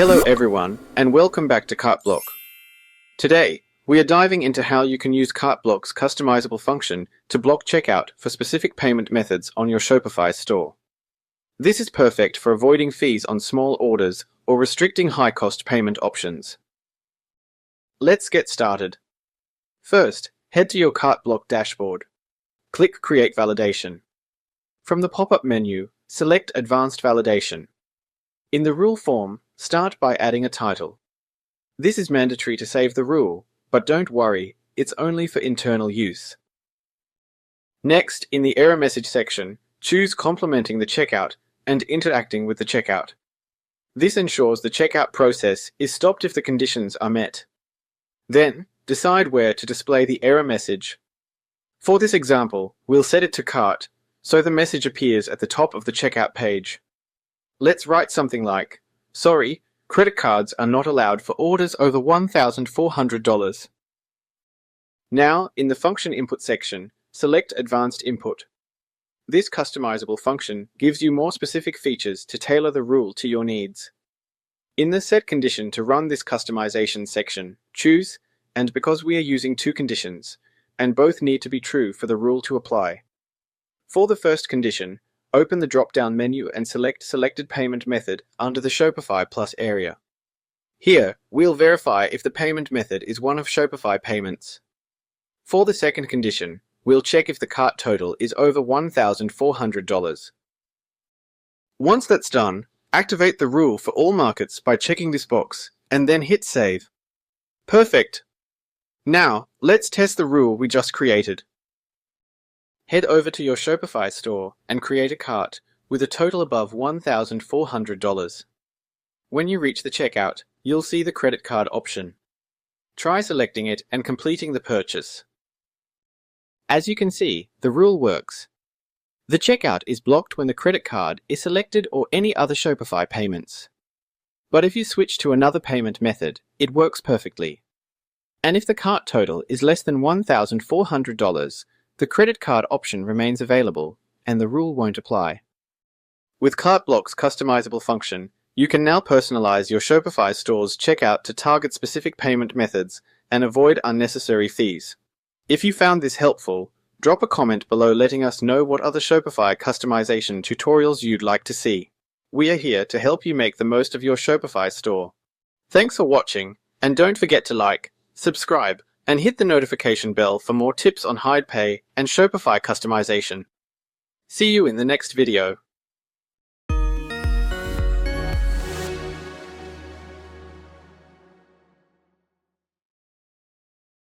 Hello everyone, and welcome back to CartBlock. Today, we are diving into how you can use CartBlock's customizable function to block checkout for specific payment methods on your Shopify store. This is perfect for avoiding fees on small orders or restricting high-cost payment options. Let's get started. First, head to your CartBlock dashboard. Click Create Validation. From the pop-up menu, select Advanced Validation. In the rule form, start by adding a title. This is mandatory to save the rule, but don't worry, it's only for internal use. Next, in the error message section, choose Complementing the Checkout and Interacting with the Checkout. This ensures the checkout process is stopped if the conditions are met. Then, decide where to display the error message. For this example, we'll set it to Cart, so the message appears at the top of the checkout page. Let's write something like, "Sorry, credit cards are not allowed for orders over $1,400. Now, in the function input section, select Advanced Input. This customizable function gives you more specific features to tailor the rule to your needs. In the Set Condition to run this customization section, choose, and because we are using two conditions, and both need to be true for the rule to apply. For the first condition, open the drop-down menu and select Selected Payment Method under the Shopify Plus area. Here, we'll verify if the payment method is one of Shopify payments. For the second condition, we'll check if the cart total is over $1,400. Once that's done, activate the rule for all markets by checking this box, and then hit Save. Perfect! Now, let's test the rule we just created. Head over to your Shopify store and create a cart with a total above $1,400. When you reach the checkout, you'll see the credit card option. Try selecting it and completing the purchase. As you can see, the rule works. The checkout is blocked when the credit card is selected or any other Shopify payments. But if you switch to another payment method, it works perfectly. And if the cart total is less than $1,400, the credit card option remains available, and the rule won't apply. With CartBlock's customizable function, you can now personalize your Shopify store's checkout to target specific payment methods and avoid unnecessary fees. If you found this helpful, drop a comment below letting us know what other Shopify customization tutorials you'd like to see. We are here to help you make the most of your Shopify store. Thanks for watching, and don't forget to like, subscribe, and hit the notification bell for more tips on HidePay and Shopify customization. See you in the next video.